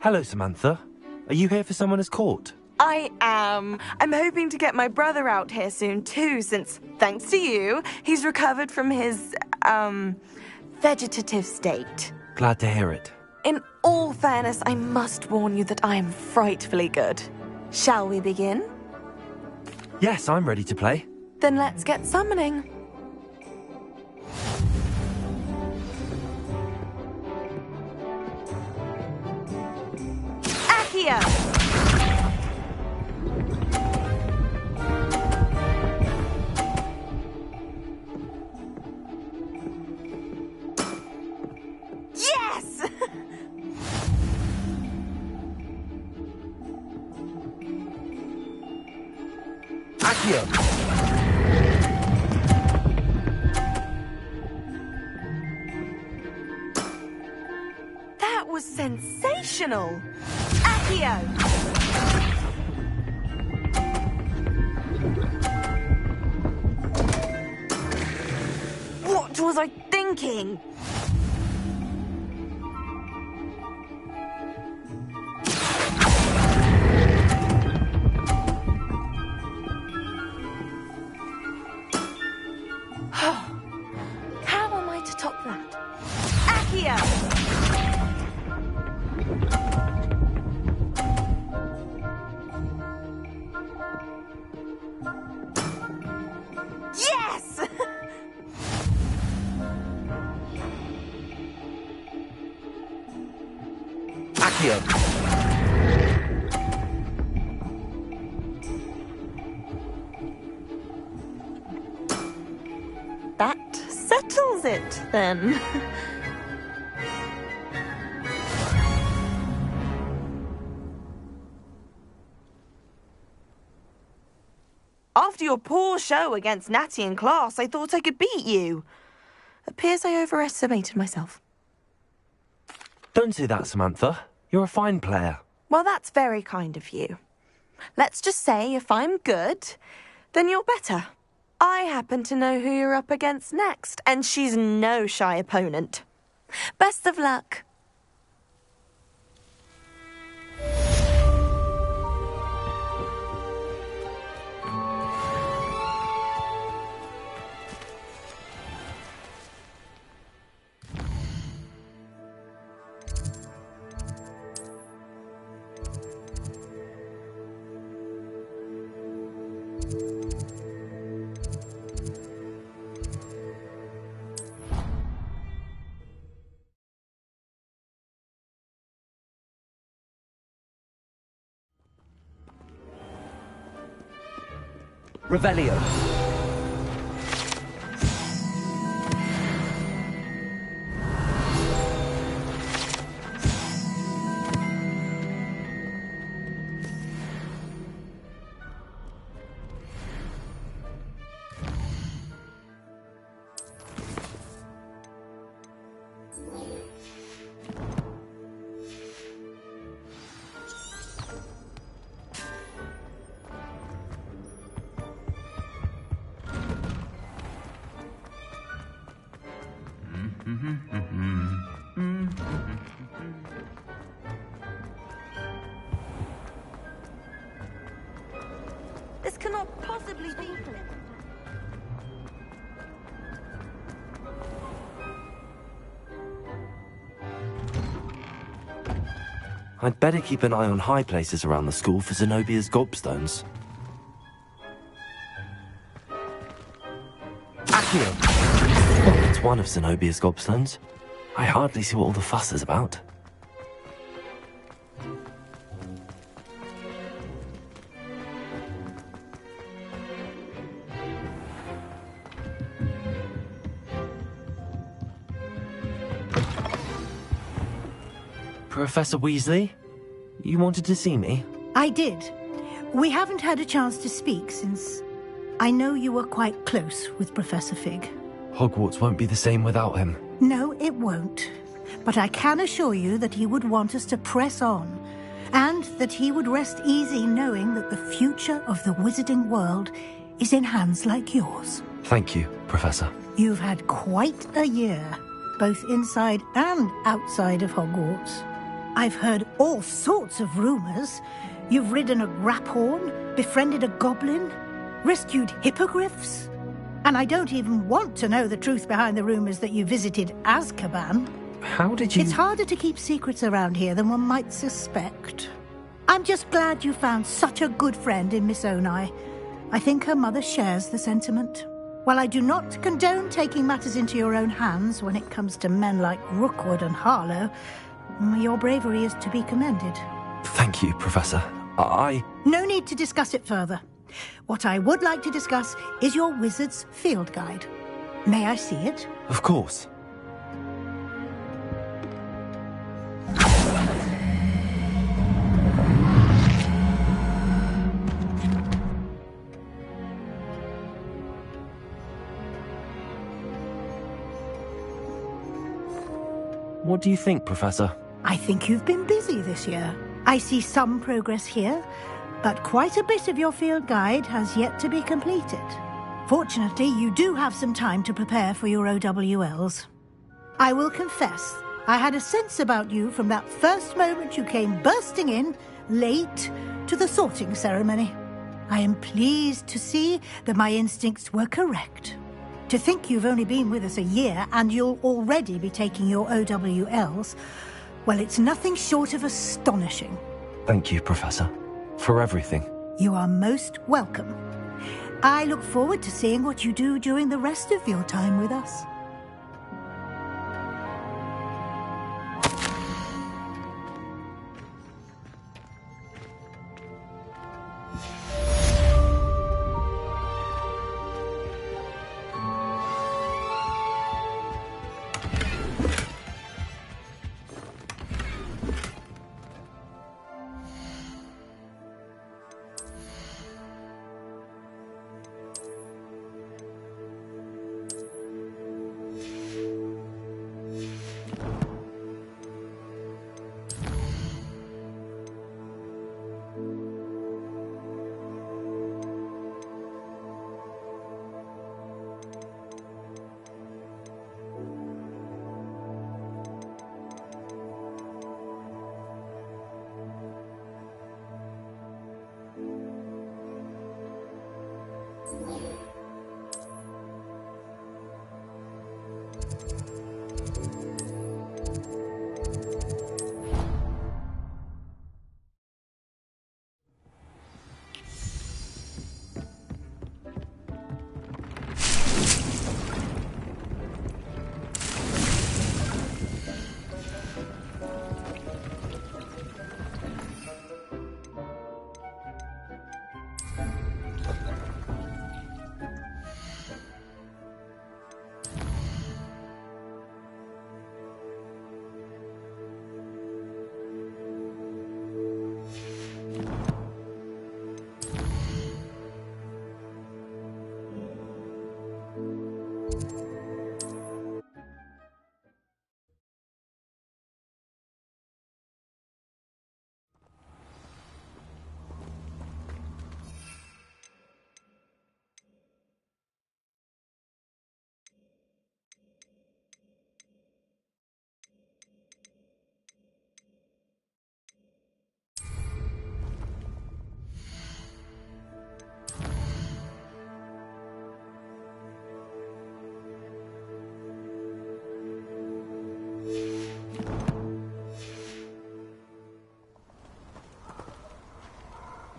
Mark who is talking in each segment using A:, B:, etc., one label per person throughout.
A: Hello, Samantha. Are you here for someone as court?
B: I am. I'm hoping to get my brother out here soon too, since, thanks to you, he's recovered from his, vegetative state.
A: Glad to hear it.
B: In all fairness, I must warn you that I am frightfully good. Shall we begin?
A: Yes, I'm ready to play.
B: Then let's get summoning. Accio! Yes!
A: Accio!
B: That was sensational! Accio! What was I thinking? How am I to top that? Accio! Yes!
A: Accio!
B: That settles it, then. After your poor show against Natty in class, I thought I could beat you. Appears I overestimated myself.
A: Don't say that, Samantha. You're a fine player.
B: Well, that's very kind of you. Let's just say if I'm good, then you're better. I happen to know who you're up against next, and she's no shy opponent. Best of luck.
A: Revelio.
B: This cannot possibly be.
A: I'd better keep an eye on high places around the school for Zenobia's gobstones. Accio! Oh, it's one of Zenobia's gobstones. I hardly see what all the fuss is about. Professor Weasley? You wanted to see me?
C: I did. We haven't had a chance to speak since I know you were quite close with Professor Fig.
A: Hogwarts won't be the same without him.
C: No, it won't. But I can assure you that he would want us to press on, and that he would rest easy knowing that the future of the wizarding world is in hands like yours.
A: Thank you, Professor.
C: You've had quite a year, both inside and outside of Hogwarts. I've heard all sorts of rumors. You've ridden a graphorn, befriended a goblin, rescued hippogriffs. And I don't even want to know the truth behind the rumors that you visited Azkaban.
A: How did you...
C: It's harder to keep secrets around here than one might suspect. I'm just glad you found such a good friend in Miss Onai. I think her mother shares the sentiment. While I do not condone taking matters into your own hands when it comes to men like Rookwood and Harlow, your bravery is to be commended.
A: Thank you, Professor.
C: No need to discuss it further. What I would like to discuss is your wizard's field guide. May I see it?
A: Of course. What do you think, Professor?
C: I think you've been busy this year. I see some progress here, but quite a bit of your field guide has yet to be completed. Fortunately, you do have some time to prepare for your OWLs. I will confess, I had a sense about you from that first moment you came bursting in, late, to the sorting ceremony. I am pleased to see that my instincts were correct. To think you've only been with us a year and you'll already be taking your OWLs, well, it's nothing short of astonishing.
A: Thank you, Professor, for everything.
C: You are most welcome. I look forward to seeing what you do during the rest of your time with us.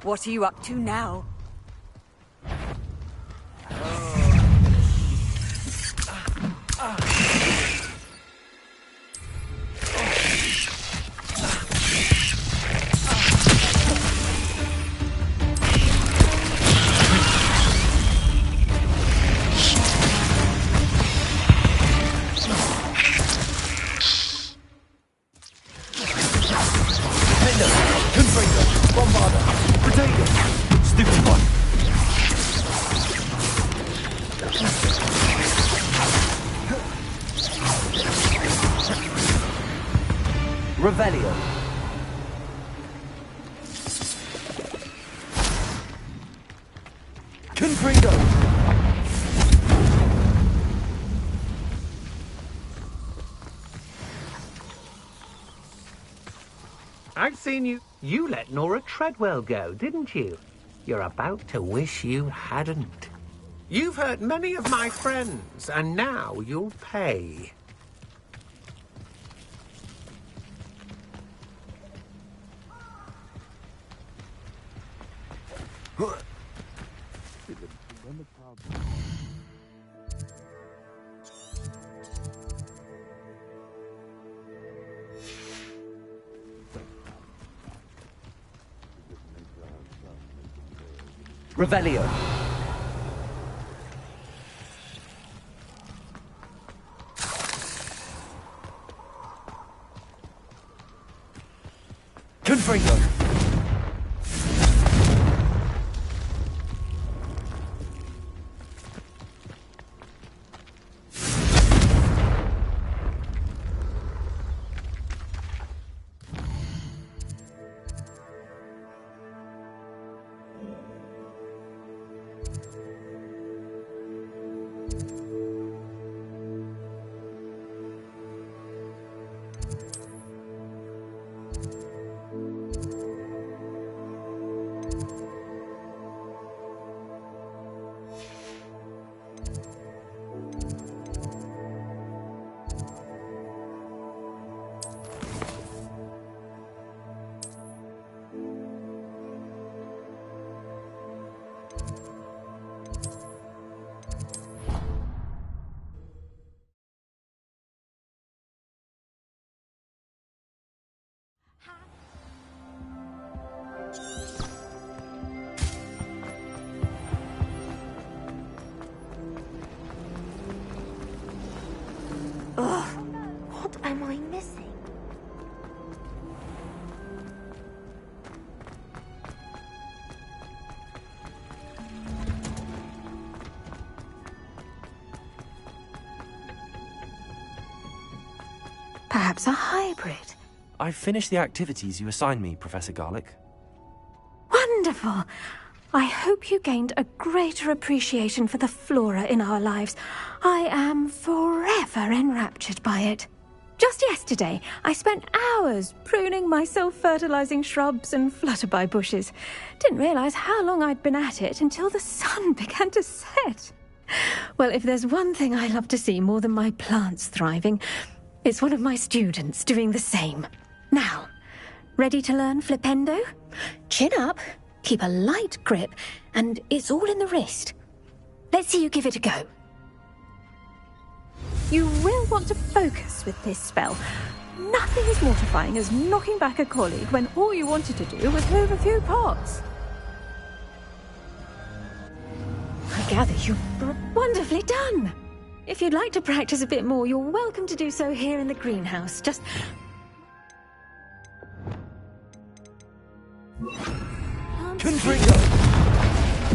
D: What are you up to now?
E: Revelio. Confringo. I've seen you. You let Nora Treadwell go, didn't you? You're about to wish you hadn't. You've hurt many of my friends, and now you'll pay.
F: Revelio. Confringo.
B: What am I missing? Perhaps a hybrid.
A: I've finished the activities you assigned me, Professor Garlick.
G: Wonderful! I hope you gained a greater appreciation for the flora in our lives. I am forever enraptured by it. Just yesterday, I spent hours pruning my self-fertilizing shrubs and flutterby bushes. Didn't realize how long I'd been at it until the sun began to set. Well, if there's one thing I love to see more than my plants thriving, it's one of my students doing the same. Now, ready to learn Flipendo? Chin up, keep a light grip, and it's all in the wrist. Let's see you give it a go. You will want to focus with this spell. Nothing as mortifying as knocking back a colleague when all you wanted to do was move a few pots. I gather you've wonderfully done. If you'd like to practice a bit more, you're welcome to do so here in the greenhouse. Just...
F: Confringo.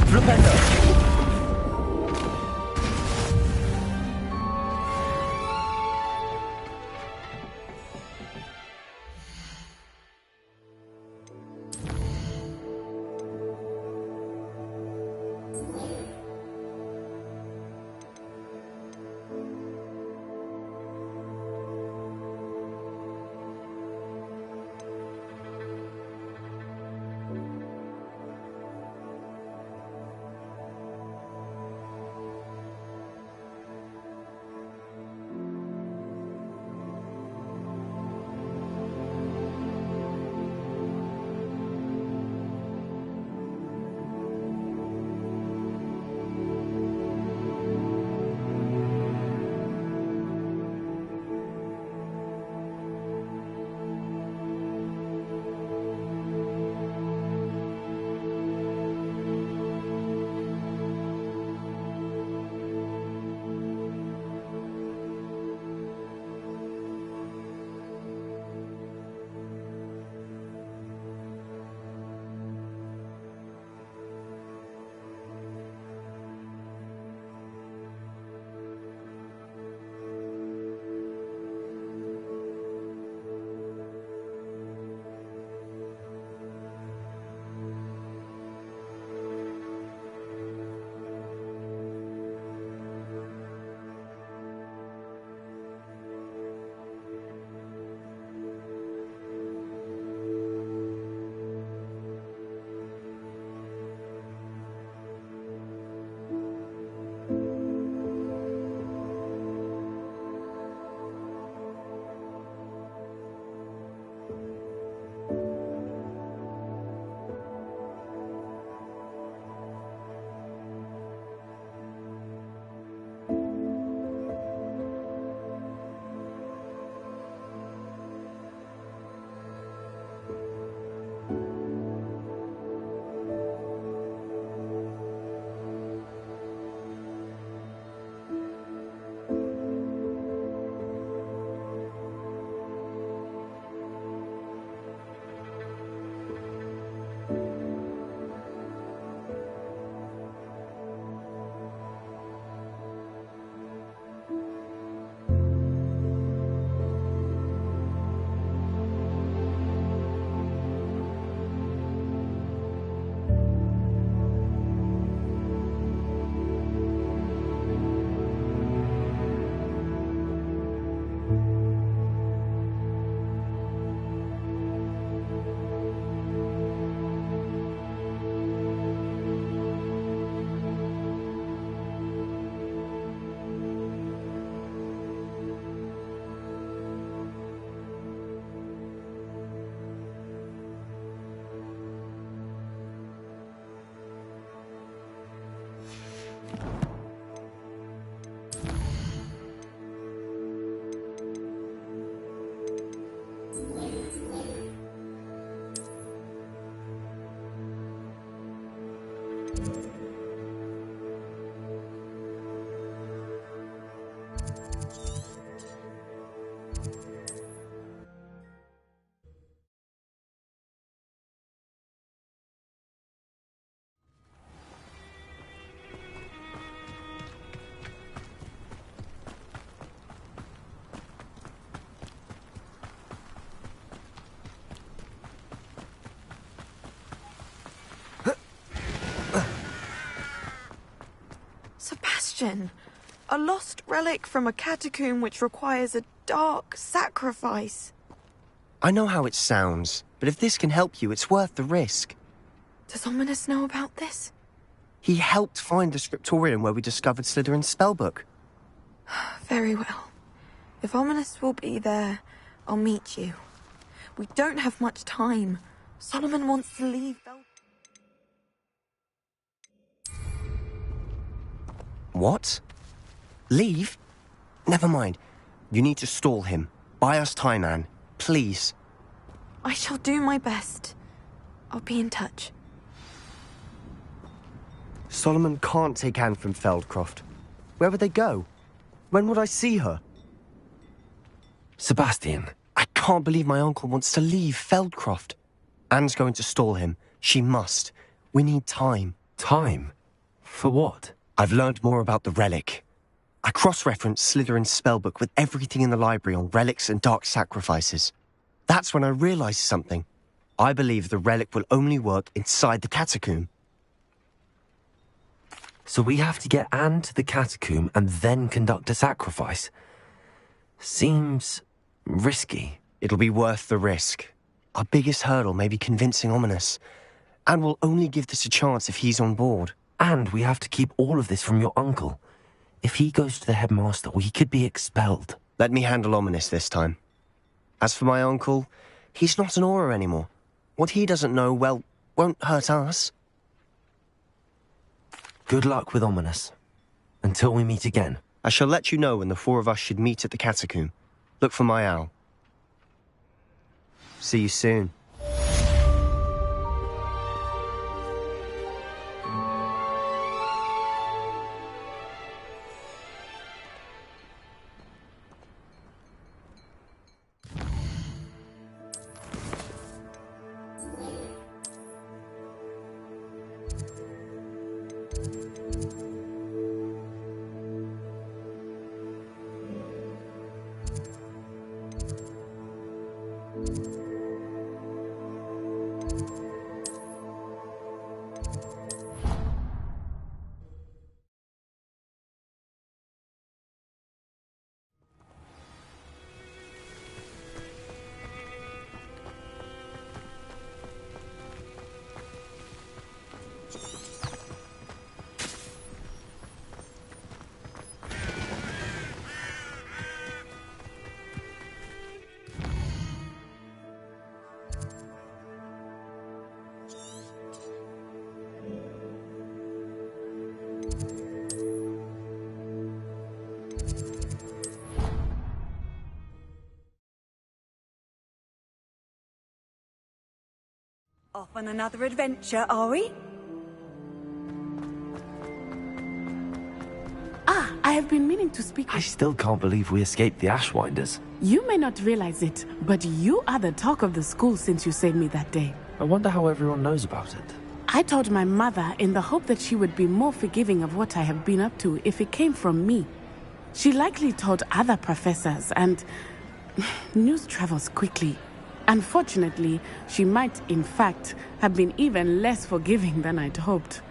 F: Flipendo.
B: question. A lost relic from a catacomb which requires a dark sacrifice.
H: I know how it sounds, but if this can help you, it's worth the risk.
B: Does Ominous know about this?
H: He helped find the scriptorium where we discovered Slytherin's spellbook.
B: Very well. If Ominous will be there, I'll meet you. We don't have much time. Solomon wants to leave.
H: What? Leave? Never mind. You need to stall him. Buy us time, Anne. Please.
B: I shall do my best. I'll be in touch.
H: Solomon can't take Anne from Feldcroft. Where would they go? When would I see her?
A: Sebastian.
H: I can't believe my uncle wants to leave Feldcroft. Anne's going to stall him. She must. We need time.
A: Time? For what?
H: I've learned more about the relic. I cross-referenced Slytherin's spellbook with everything in the library on relics and dark sacrifices. That's when I realized something. I believe the relic will only work inside the catacomb.
A: So we have to get Anne to the catacomb and then conduct a sacrifice? Seems risky.
H: It'll be worth the risk. Our biggest hurdle may be convincing Ominous. And we'll only give this a chance if he's on board.
A: And we have to keep all of this from your uncle. If he goes to the headmaster, he could be expelled.
H: Let me handle Ominous this time. As for my uncle, he's not an Auror anymore. What he doesn't know, well, won't hurt us.
A: Good luck with Ominous. Until we meet again.
H: I shall let you know when the four of us should meet at the catacomb. Look for my owl. See you soon.
D: Off on another adventure, are we?
I: I have been meaning to speak
A: I
I: with...
A: still can't believe we escaped the Ashwinders.
I: You may not realize it, but you are the talk of the school since you saved me that day.
A: I wonder how everyone knows about it.
I: I told my mother in the hope that she would be more forgiving of what I have been up to if it came from me. She likely told other professors, and news travels quickly. Unfortunately, she might, in fact, have been even less forgiving than I'd hoped.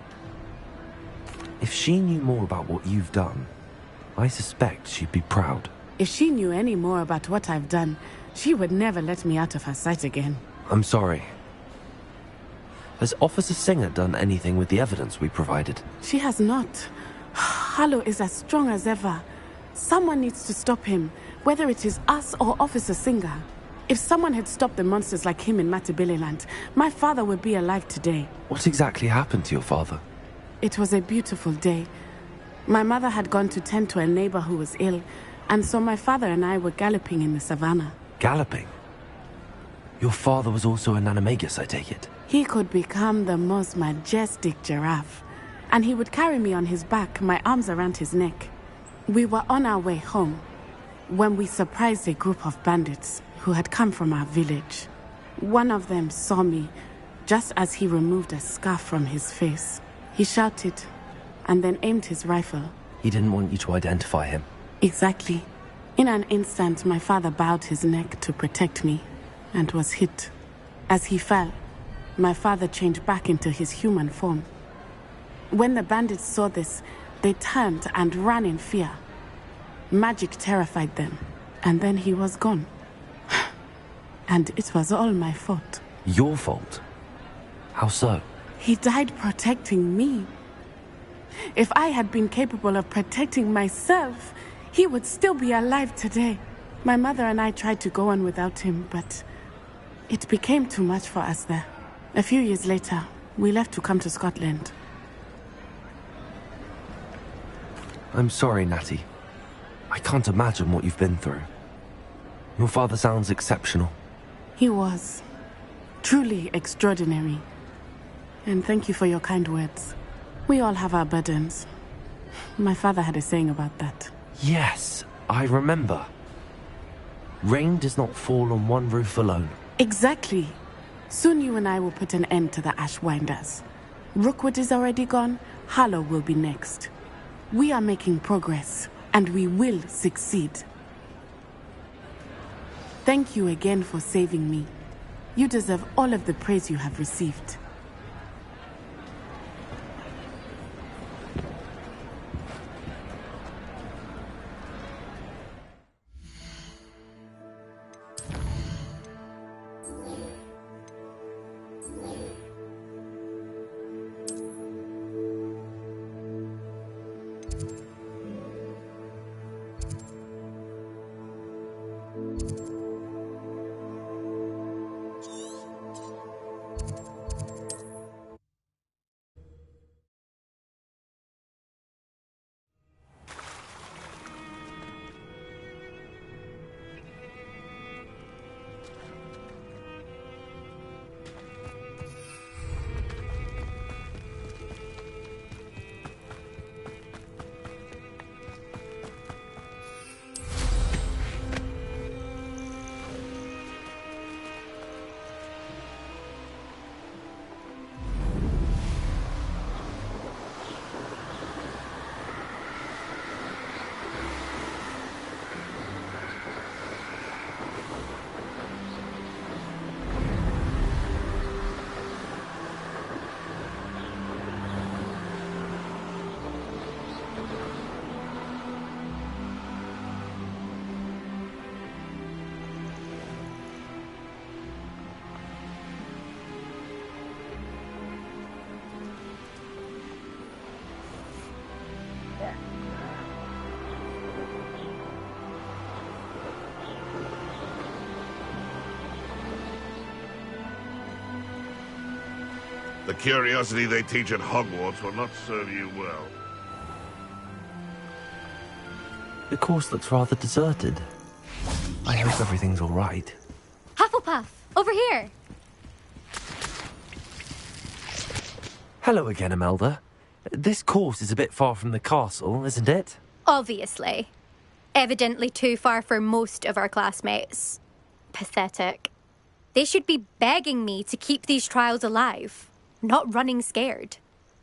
A: If she knew more about what you've done, I suspect she'd be proud.
I: If she knew any more about what I've done, she would never let me out of her sight again.
A: I'm sorry. Has Officer Singer done anything with the evidence we provided?
I: She has not. Harlow is as strong as ever. Someone needs to stop him, whether it is us or Officer Singer. If someone had stopped the monsters like him in Matabeleland, my father would be alive today.
A: What exactly happened to your father?
I: It was a beautiful day. My mother had gone to tend to a neighbor who was ill, and so my father and I were galloping in the savannah.
A: Galloping? Your father was also an animagus, I take it?
I: He could become the most majestic giraffe, and he would carry me on his back, my arms around his neck. We were on our way home when we surprised a group of bandits who had come from our village. One of them saw me just as he removed a scarf from his face. He shouted and then aimed his rifle.
A: He didn't want you to identify him.
I: Exactly. In an instant, my father bowed his neck to protect me and was hit. As he fell, my father changed back into his human form. When the bandits saw this, They turned and ran in fear. Magic terrified them, and then he was gone. And it was all my fault.
A: Your fault? How so?
I: He died protecting me. If I had been capable of protecting myself, he would still be alive today. My mother and I tried to go on without him, but it became too much for us there. A few years later, we left to come to Scotland.
A: I'm sorry, Natty. I can't imagine what you've been through. Your father sounds exceptional.
I: He was. Truly extraordinary. And thank you for your kind words. We all have our burdens. My father had a saying about that.
A: Yes, I remember. Rain does not fall on one roof alone.
I: Exactly. Soon you and I will put an end to the Ashwinders. Rookwood is already gone. Harlow will be next. We are making progress, and we will succeed. Thank you again for saving me. You deserve all of the praise you have received.
J: The curiosity they teach at Hogwarts will not serve you well.
A: The course looks rather deserted. I hope everything's all right.
G: Hufflepuff, over here.
A: Hello again, Imelda. This course is a bit far from the castle, isn't it?
G: Obviously. Evidently too far for most of our classmates. Pathetic. They should be begging me to keep these trials alive, not running scared.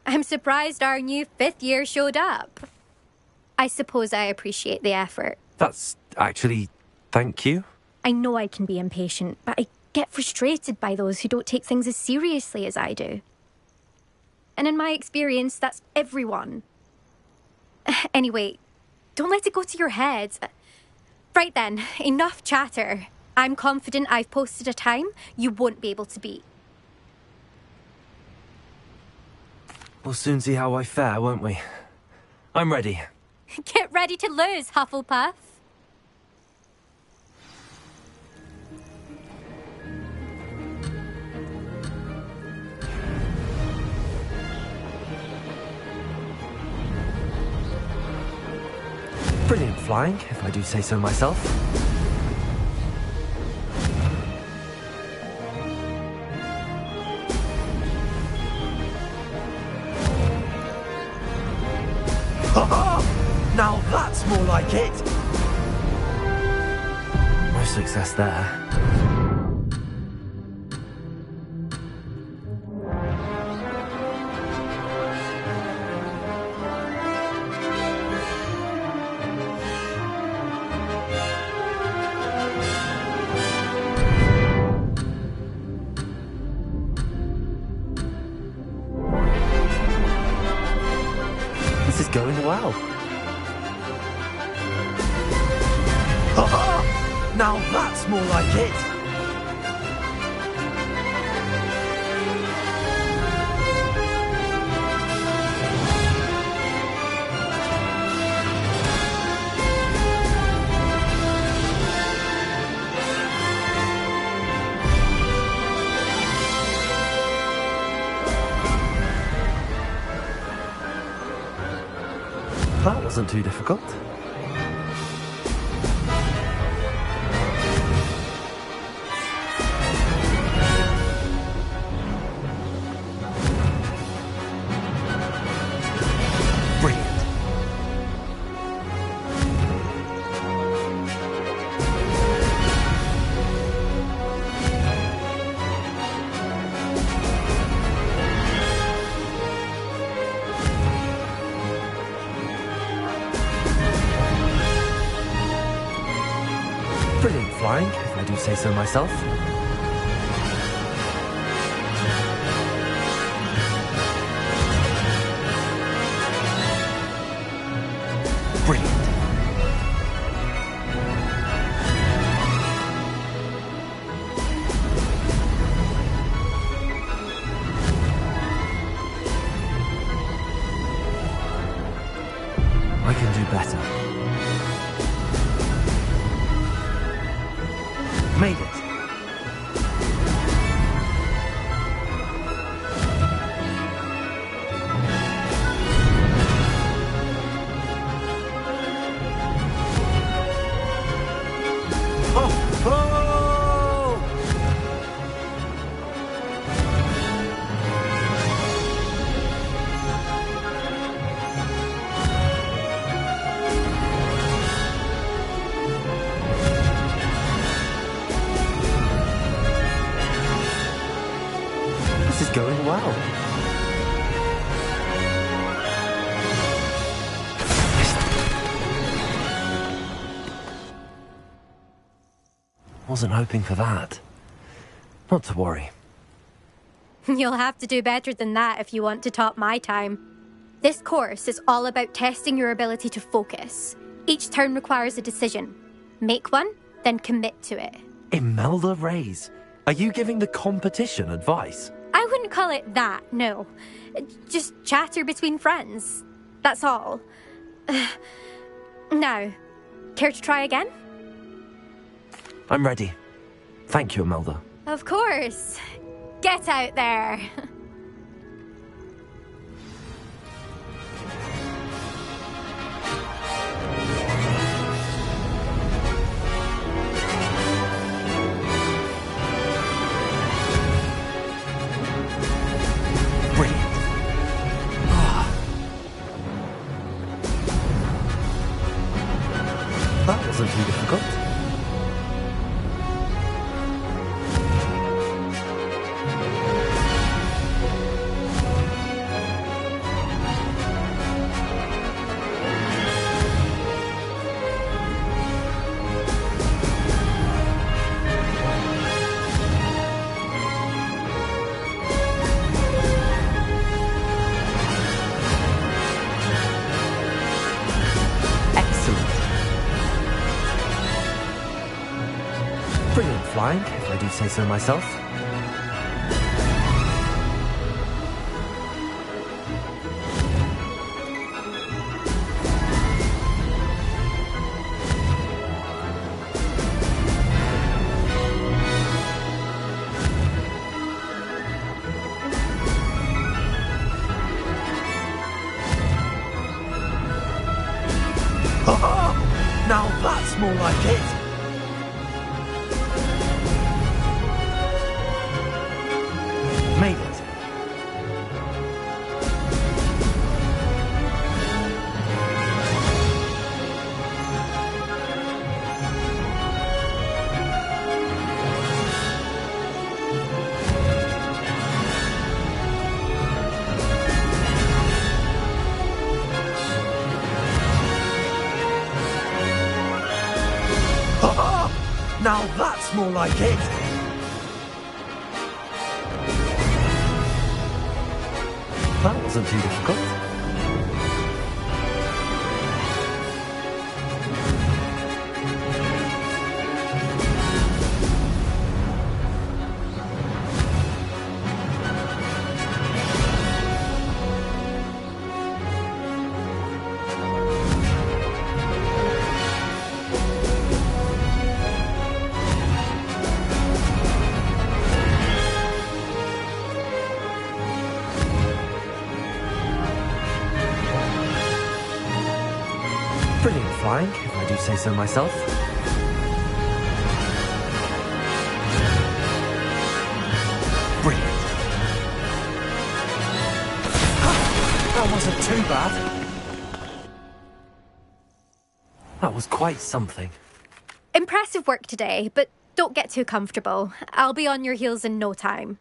G: I'm surprised our new 5th year showed up. I suppose I appreciate the effort.
A: That's actually... thank you.
G: I know I can be impatient, but I get frustrated by those who don't take things as seriously as I do. And in my experience, that's everyone. Anyway, don't let it go to your head. Right then, enough chatter. I'm confident I've posted a time you won't be able to beat.
A: We'll soon see how I fare, won't we? I'm ready.
G: Get ready to lose, Hufflepuff.
A: Brilliant flying, if I do say so myself. Now that's more like it! No success there. This is going going well. Now that's more like it. That wasn't too difficult. Brilliant. Brilliant flying, if I do say so myself. Brilliant. I can do better. Made it. Oh! Oh! This is going well. Wasn't hoping for that. Not to worry.
G: You'll have to do better than that if you want to top my time. This course is all about testing your ability to focus. Each turn requires a decision. Make one, then commit to it.
A: Imelda Reyes, are you giving the competition advice?
G: I wouldn't call it that, no. Just chatter between friends. That's all. Now, care to try again?
A: I'm ready. Thank you, Imelda.
G: Of course. Get out there.
A: Brilliant. That wasn't too difficult. Brilliant flying, if I do say so myself. Now that's more like it. Made it. Now that's more like it. That wasn't too difficult. say so myself. Brilliant. That wasn't too bad. That was quite something.
G: Impressive work today, but don't get too comfortable. I'll be on your heels in no time.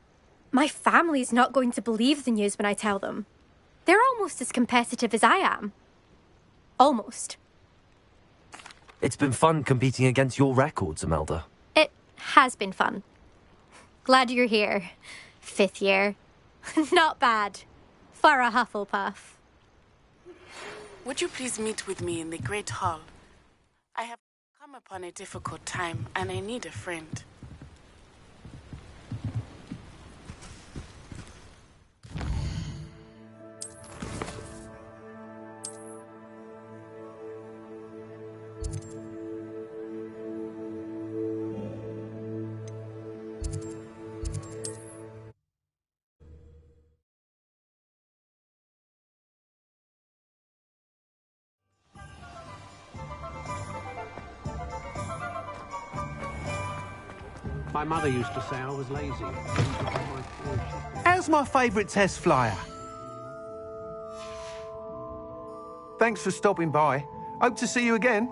G: My family's not going to believe the news when I tell them. They're almost as competitive as I am. Almost.
A: It's been fun competing against your records, Imelda.
G: It has been fun. Glad you're here. 5th year. Not bad. For a Hufflepuff.
I: Would you please meet with me in the Great Hall? I have come upon a difficult time, and I need a friend.
E: My mother used to say I was lazy.
F: How's my favourite test flyer? Thanks for stopping by. Hope to see you again.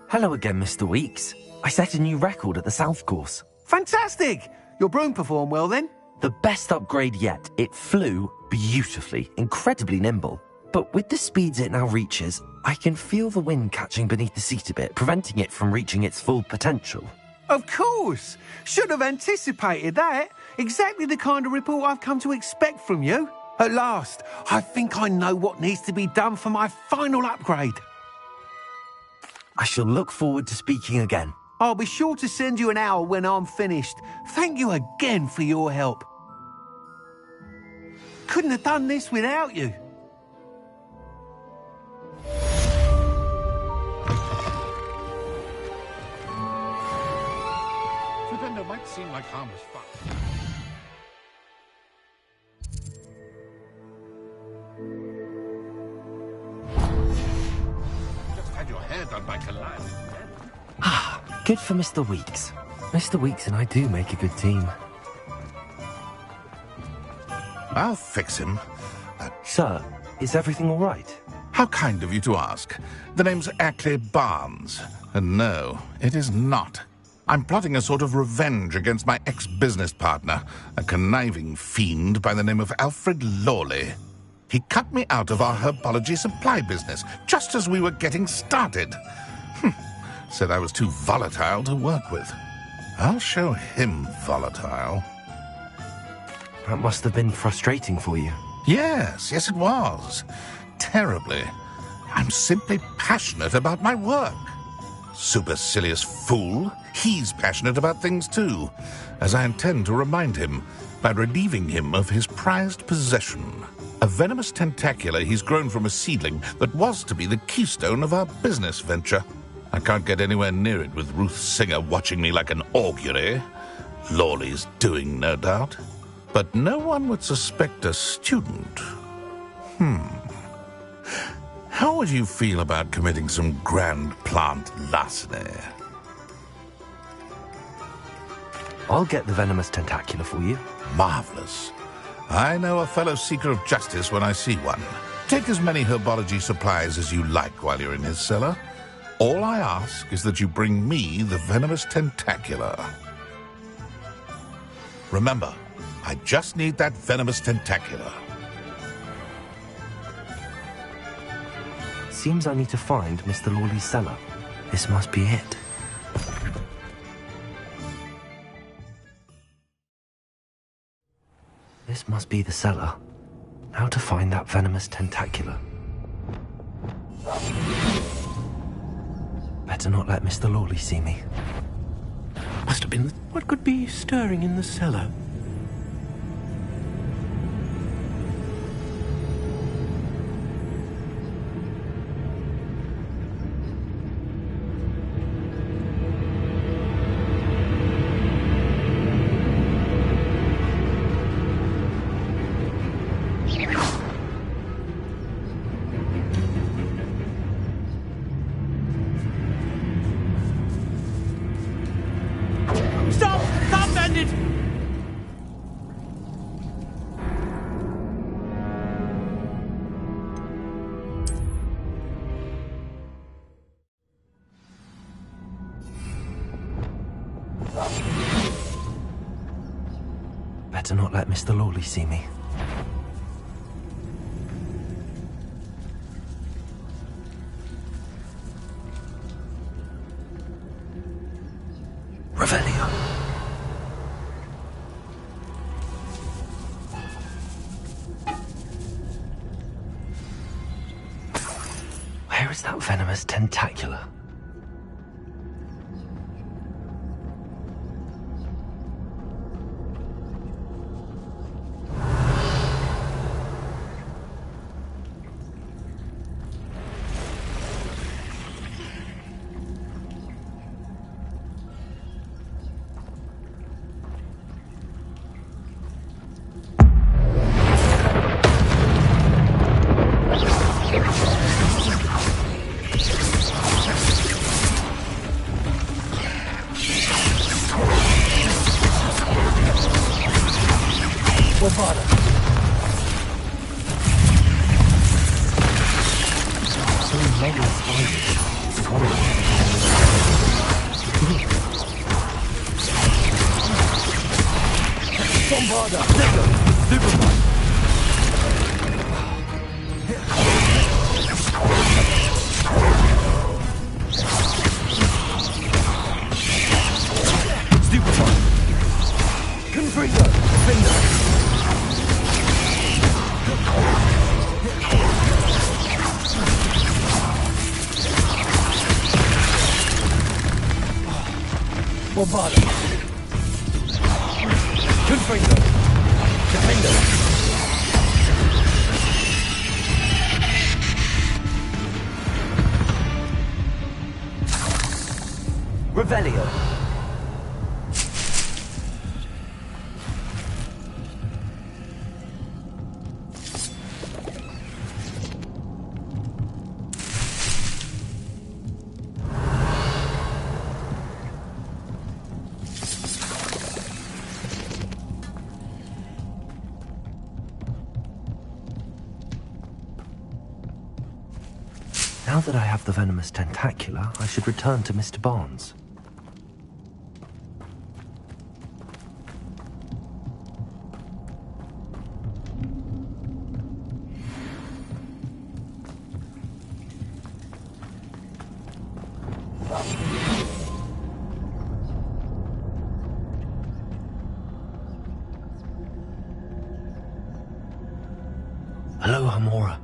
A: Hello again, Mr. Weeks. I set a new record at the South Course.
F: Fantastic! Your broom performed well then?
A: The best upgrade yet. It flew beautifully, incredibly nimble. But with the speeds it now reaches, I can feel the wind catching beneath the seat a bit, preventing it from reaching its full potential.
F: Of course! Should have anticipated that. Exactly the kind of report I've come to expect from you. At last, I think I know what needs to be done for my final upgrade.
A: I shall look forward to speaking again.
F: I'll be sure to send you an hour when I'm finished. Thank you again for your help. Couldn't have done this without you.
J: Surrender might seem like harmless fun. Just had your hair done by Kalani.
A: Good for Mr. Weeks. Mr. Weeks and I do make a good team.
J: I'll fix him.
A: Sir, is everything all right?
J: How kind of you to ask. The name's Ackley Barnes. And no, it is not. I'm plotting a sort of revenge against my ex-business partner, a conniving fiend by the name of Alfred Lawley. He cut me out of our herbology supply business, just as we were getting started. Said I was too volatile to work with. I'll show him volatile.
A: That must have been frustrating for you.
J: Yes, it was. Terribly. I'm simply passionate about my work. Supercilious fool. He's passionate about things too, as I intend to remind him by relieving him of his prized possession. A venomous tentacula he's grown from a seedling that was to be the keystone of our business venture. I can't get anywhere near it with Ruth Singer watching me like an augury. Lawley's doing, no doubt. But no one would suspect a student. How would you feel about committing some grand plant larceny?
A: I'll get the venomous tentacula for you.
J: Marvelous. I know a fellow seeker of justice when I see one. Take as many herbology supplies as you like while you're in his cellar. All I ask is that you bring me the venomous tentacula. Remember, I just need that venomous tentacula.
A: Seems I need to find Mr. Lawley's cellar. This must be it. This must be the cellar. How to find that venomous tentacula? Better not let Mr. Lawley see me.
E: Must have been... What could be stirring in the cellar?
A: Better not let Mr. Lawley see me. Revelio. Where is that venomous tentacula? Revelio. Now that I have the venomous tentacula, I should return to Mr. Barnes. Hello, Hamora.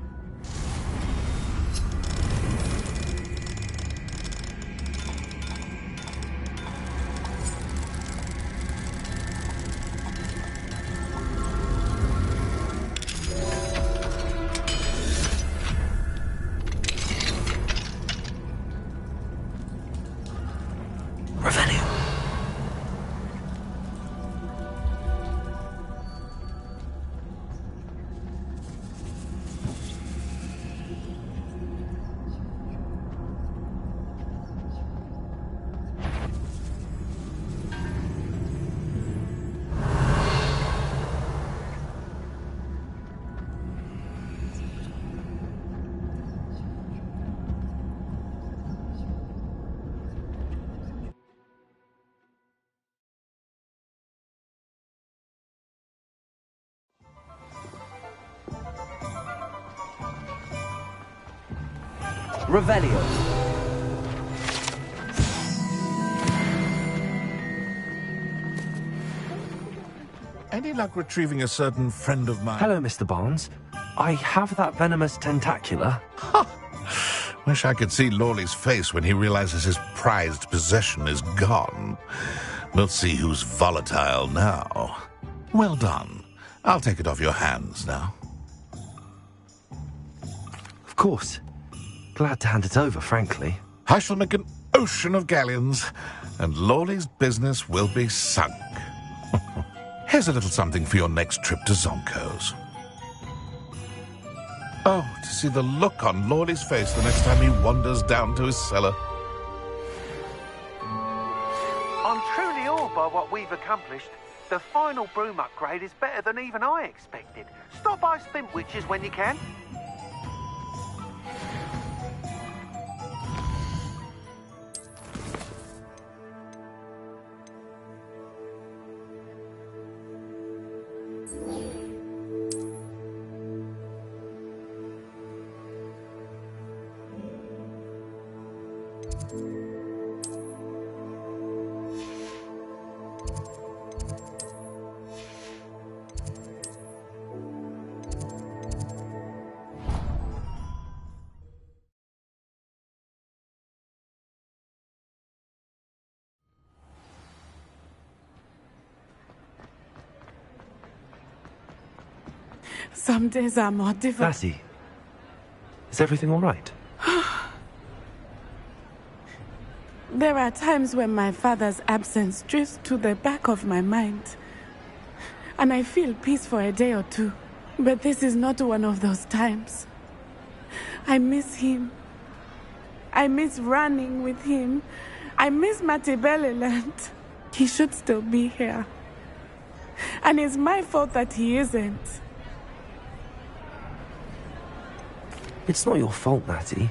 A: Revelio.
J: Any luck retrieving a certain friend of mine?
A: Hello, Mr. Barnes. I have that venomous tentacula.
J: Wish I could see Lawley's face when he realizes his prized possession is gone. We'll see who's volatile now. Well done. I'll take it off your hands now.
A: Of course. Glad to hand it over, frankly.
J: I shall make an ocean of galleons, and Lawley's business will be sunk. Here's a little something for your next trip to Zonko's. Oh, to see the look on Lawley's face the next time he wanders down to his cellar.
F: I'm truly awed by what we've accomplished. The final broom upgrade is better than even I expected. Stop by Spintwitches when you can.
I: Some days are more difficult.
A: Lassie, is everything all right?
I: There are times when my father's absence drifts to the back of my mind, and I feel peace for a day or two. But this is not one of those times. I miss him. I miss running with him. I miss Matibeleland. He should still be here. And it's my fault that he isn't.
A: It's not your fault, Natty.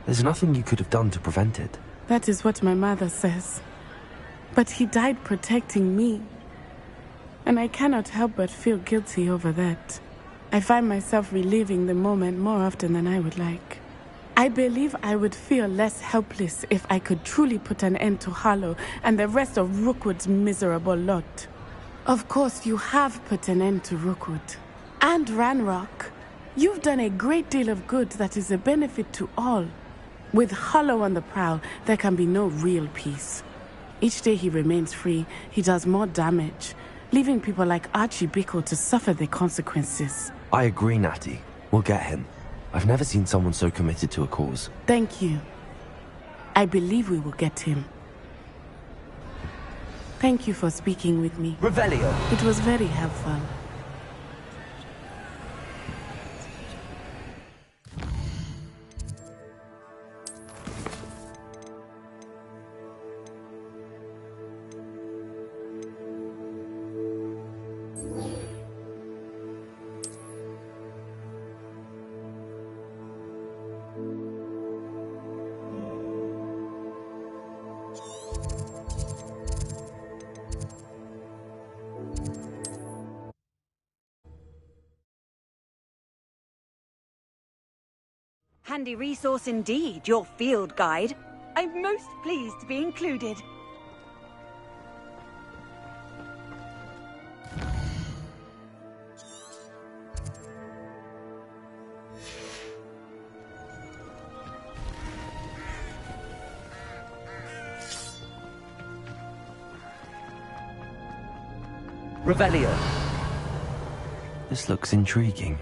A: There's nothing you could have done to prevent it.
I: That is what my mother says. But he died protecting me. And I cannot help but feel guilty over that. I find myself reliving the moment more often than I would like. I believe I would feel less helpless if I could truly put an end to Harlow and the rest of Rookwood's miserable lot. Of course, you have put an end to Rookwood. And Ranrock. You've done a great deal of good that is a benefit to all. With Harlow on the prowl, there can be no real peace. Each day he remains free, he does more damage, leaving people like Archie Bickle to suffer the consequences.
A: I agree, Natty. We'll get him. I've never seen someone so committed to a cause.
I: Thank you. I believe we will get him. Thank you for speaking with me.
A: Revelio!
I: It was very helpful.
D: Handy resource indeed, your field guide. I'm most pleased to be included.
A: Revelio! This looks intriguing.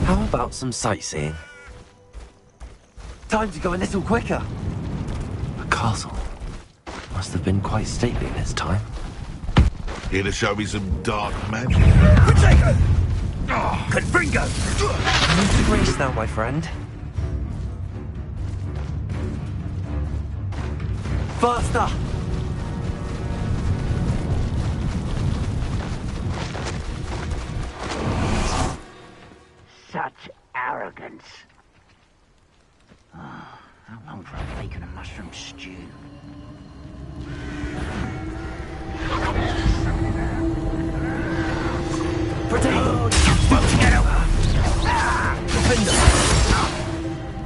A: How about some sightseeing? Time to go a little quicker. A castle. Must have been quite stately in its time.
J: Here to show me some dark magic.
A: Protego! Confringo! Move to grace now, my friend. Faster!
K: Such arrogance. Oh, how long for a bacon and mushroom stew?
A: Protego!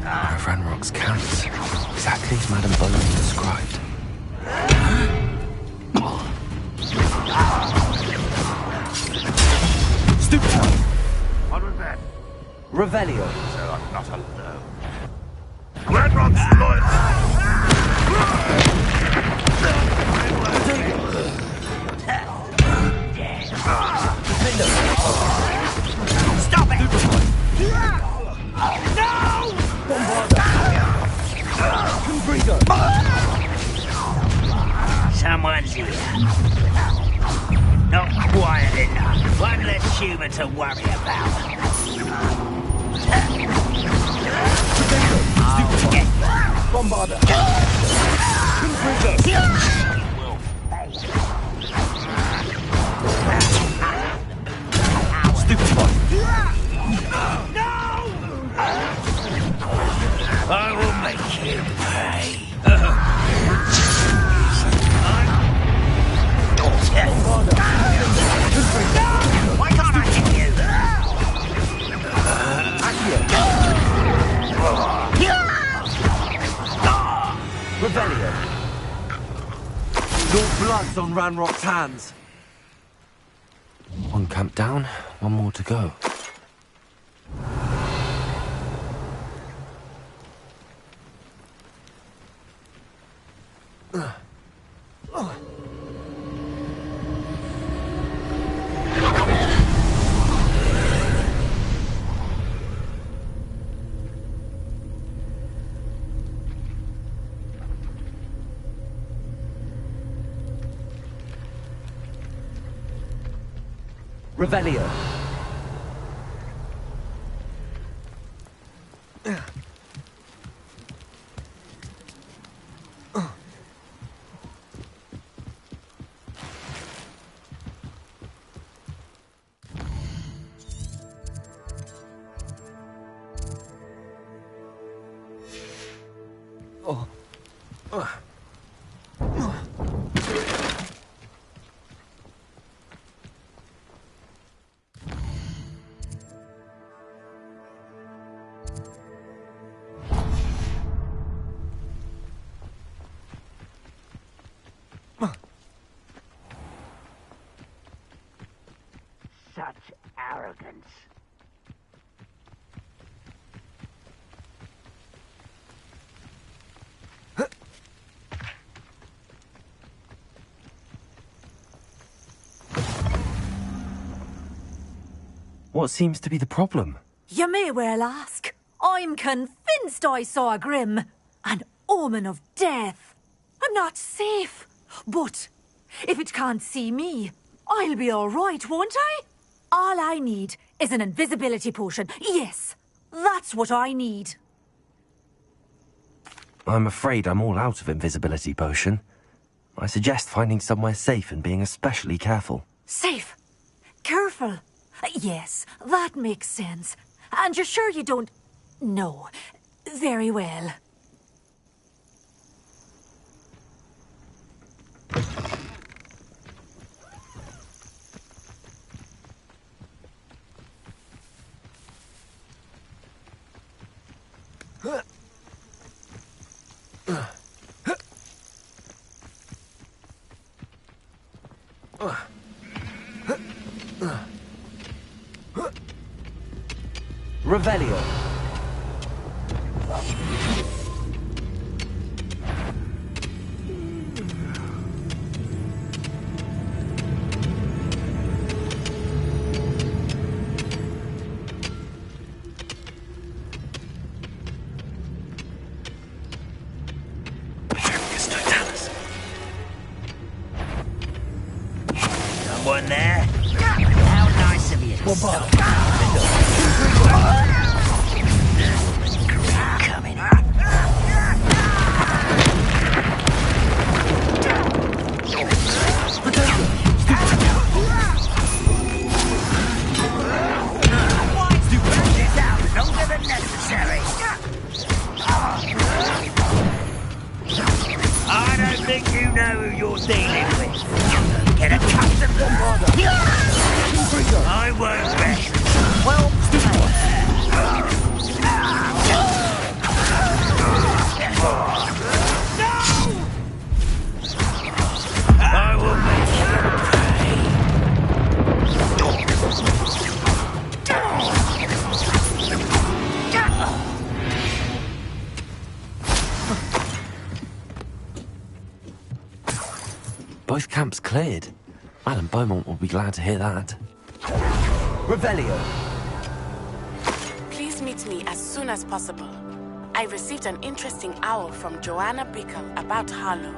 A: Our Ranrock's camps. Exactly as Madame Bolton described. Stoop down!
K: What was that?
A: Revelio.
K: So I'm not alone.
J: Ranrock's loyal!
K: Stop it! No! Someone's here. Not quiet enough. One less human to worry about.
A: Bombarder! Stupid boy!
K: I will make you pay. Why can't I hit you?
A: Revelio. Your blood's on Ranrock's hands. One camp down, one more to go. Revelio.
K: Such arrogance.
A: What seems to be the problem?
L: You may well ask. I'm convinced I saw a grim, an omen of death. I'm not safe, but if it can't see me, I'll be all right, won't I? All I need is an invisibility potion. Yes, that's what I need.
A: I'm afraid I'm all out of invisibility potion. I suggest finding somewhere safe and being especially careful.
L: Safe? Careful? Yes, that makes sense. And you're sure you don't... No. Very well.
A: Revelio.
K: Someone there? How nice of you. Coming. This out longer than necessary. I don't think you know who you're dealing with. Get accustomed to I won't rest. Well, I will make you
A: Both camps cleared. Madame Beaumont will be glad to hear that. Revelio.
I: Please meet me as soon as possible. I received an interesting owl from Joanna Bickle about Harlow.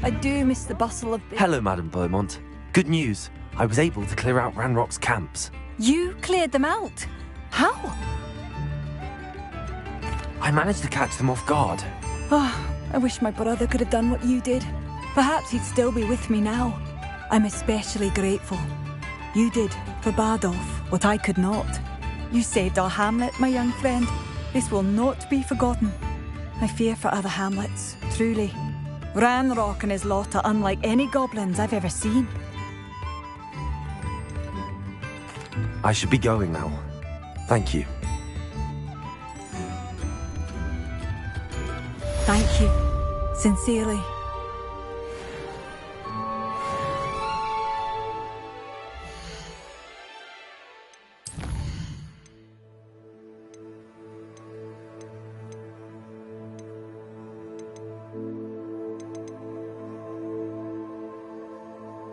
M: I do miss the bustle of...
A: Hello, Madame Beaumont. Good news. I was able to clear out Ranrock's camps.
M: You cleared them out? How?
A: I managed to catch them off guard.
M: Oh, I wish my brother could have done what you did. Perhaps he'd still be with me now. I'm especially grateful. You did, for Bardolph, what I could not. You saved our hamlet, my young friend. This will not be forgotten. I fear for other hamlets, truly. Ranrock and his lot are unlike any goblins I've ever seen.
A: I should be going now. Thank you.
M: Thank you. Sincerely.